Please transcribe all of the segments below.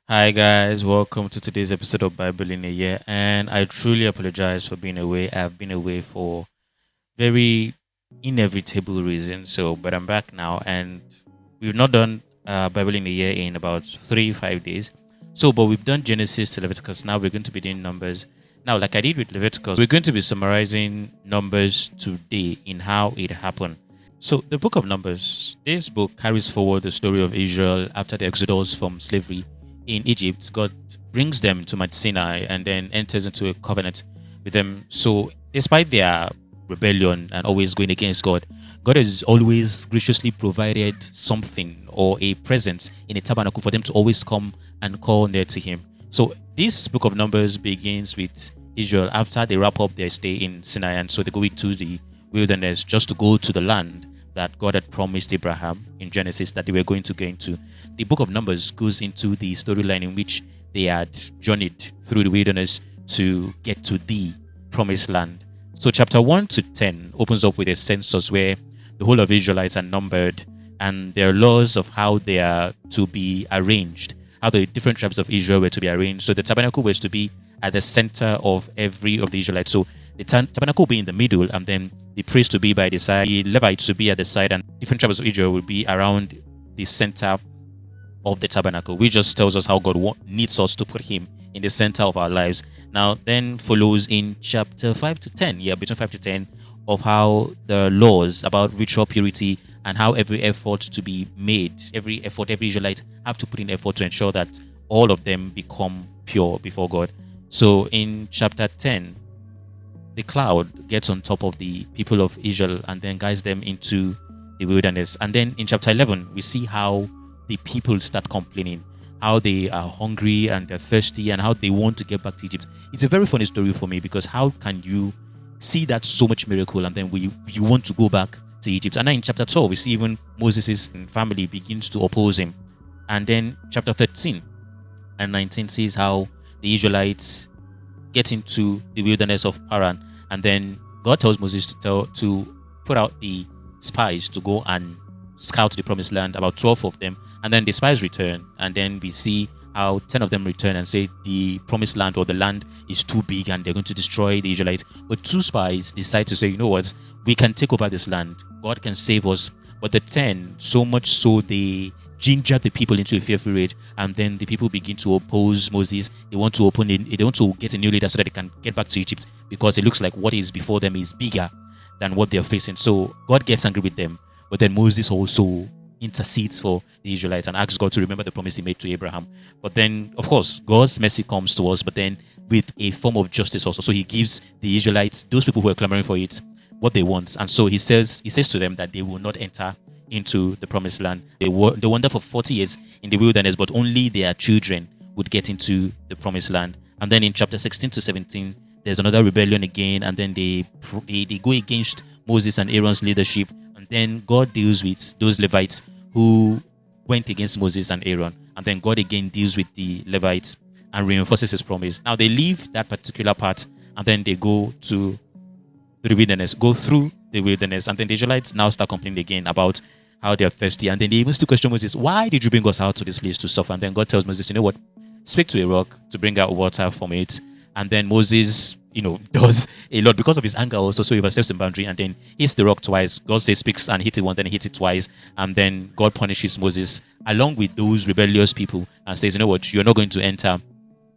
Hi guys, welcome to today's episode of Bible in a Year. And I truly apologize for being away. I've been away for very inevitable reasons. But I'm back now, and we've not done Bible in a Year in about 3-5 days. But we've done Genesis to Leviticus. Now we're going to be doing Numbers. Now, like I did with Leviticus, we're going to be summarizing Numbers today in how it happened. So the book of Numbers, this book carries forward the story of Israel after the exodus from slavery in Egypt. God brings them to Mount Sinai and then enters into a covenant with them. So despite their rebellion and always going against God, God has always graciously provided something or a presence in a tabernacle for them to always come and call near to Him. So this book of Numbers begins with Israel after they wrap up their stay in Sinai, and so they go into the wilderness just to go to the land that God had promised Abraham in Genesis that they were going to go into. The book of Numbers goes into the storyline in which they had journeyed through the wilderness to get to the promised land. So chapter 1 to 10 opens up with a census where the whole of Israelites are numbered, and there are laws of how they are to be arranged, how the different tribes of Israel were to be arranged. So the tabernacle was to be at the center of every of the Israelites. So the tabernacle will be in the middle, and then the priest to be by the side, the Levites to be at the side, and different tribes of Israel will be around the center of the tabernacle, which just tells us how God needs us to put Him in the center of our lives. Now, then follows in chapter 5 to 10, between 5 to 10, of how the laws about ritual purity and how every effort to be made, every Israelite have to put in effort to ensure that all of them become pure before God. So in chapter 10, the cloud gets on top of the people of Israel and then guides them into the wilderness. And then in chapter 11, we see how the people start complaining, how they are hungry and they're thirsty and how they want to get back to Egypt. It's a very funny story for me, because how can you see that so much miracle and then you want to go back to Egypt? And then in chapter 12, we see even Moses' family begins to oppose him. And then chapter 13 and 19 sees how the Israelites get into the wilderness of Paran, and then God tells Moses to put out the spies to go and scout the promised land, about 12 of them, and then the spies return, and then we see how 10 of them return and say the promised land or the land is too big and they're going to destroy the Israelites. But 2 spies decide to say, you know what, we can take over this land, God can save us. But the 10, so much so they ginger the people into a fearful rage, and then the people begin to oppose Moses. They want to get a new leader so that they can get back to Egypt, because it looks like what is before them is bigger than what they're facing. So God gets angry with them, but then Moses also intercedes for the Israelites and asks God to remember the promise He made to Abraham. But then, of course, God's mercy comes to us, but then with a form of justice also. So He gives the Israelites, those people who are clamoring for it, what they want. And so He says to them that they will not enter into the promised land. They wander for 40 years in the wilderness, but only their children would get into the promised land. And then in chapter 16 to 17, there's another rebellion again, and then they go against Moses and Aaron's leadership, and then God deals with those Levites who went against Moses and Aaron, and then God again deals with the Levites and reinforces His promise. Now they leave that particular part, and then they go to the wilderness, go through the wilderness, and then the Israelites now start complaining again about how they're thirsty, and then they even still question Moses, why did you bring us out to this place to suffer? And then God tells Moses, you know what, speak to a rock to bring out water from it. And then Moses, does a lot because of his anger also, so he oversteps the boundary and then hits the rock twice. God says speaks and hit it once, then he hits it twice, and then God punishes Moses along with those rebellious people and says, you know what, you're not going to enter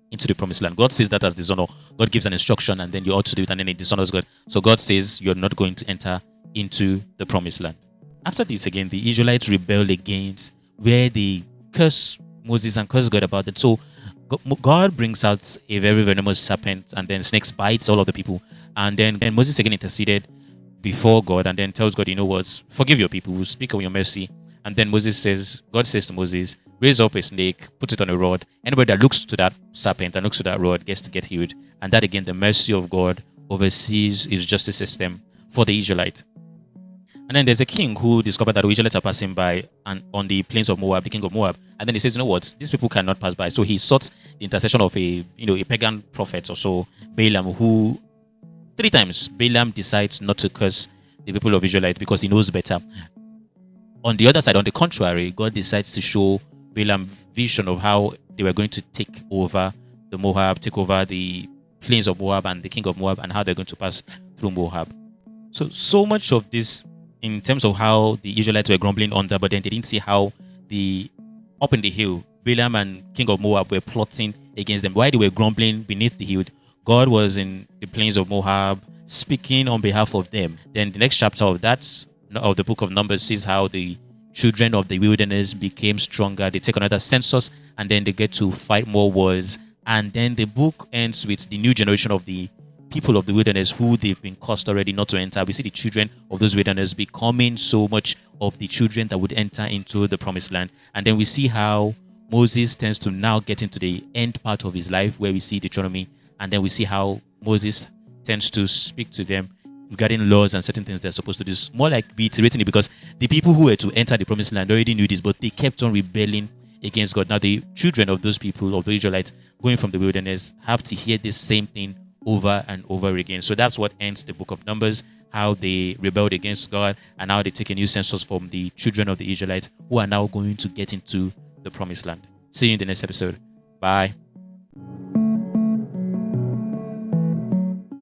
into the promised land. God says that as dishonor. God gives an instruction and then you ought to do it, and then it dishonors God. So God says you're not going to enter into the promised land. After this again, the Israelites rebel against, where they curse Moses and curse God about it. So God brings out a very venomous serpent, and then snakes bites all of the people. And then Moses again interceded before God and then tells God, you know what, forgive your people, speak of your mercy. And then God says to Moses, raise up a snake, put it on a rod. Anybody that looks to that serpent and looks to that rod gets to get healed. And that again, the mercy of God oversees His justice system for the Israelite. And then there's a king who discovered that the Israelites are passing by and on the plains of Moab, the king of Moab. And then he says, you know what, these people cannot pass by. So he sought the intercession of a pagan prophet or so, Balaam, who 3 times Balaam decides not to curse the people of Israelites because he knows better. On the other side, on the contrary, God decides to show Balaam vision of how they were going to take over the Moab, take over the plains of Moab and the king of Moab, and how they're going to pass through Moab. So much of this in terms of how the Israelites were grumbling under, but then they didn't see how the up in the hill, Balaam and king of Moab were plotting against them. While they were grumbling beneath the hill, God was in the plains of Moab speaking on behalf of them. Then the next chapter of the book of Numbers sees how the children of the wilderness became stronger. They take another census, and then they get to fight more wars. And then the book ends with the new generation of the people of the wilderness who they've been cursed already not to enter. We see the children of those wilderness becoming so much of the children that would enter into the promised land. And then we see how Moses tends to now get into the end part of his life, where we see Deuteronomy, and then we see how Moses tends to speak to them regarding laws and certain things they're supposed to do. It's more like reiterating it, because the people who were to enter the promised land already knew this, but they kept on rebelling against God. Now the children of those people, of the Israelites going from the wilderness, have to hear this same thing over and over again. So that's what ends the book of Numbers, how they rebelled against God and how they take a new census from the children of the Israelites who are now going to get into the promised land. See you in the next episode. Bye.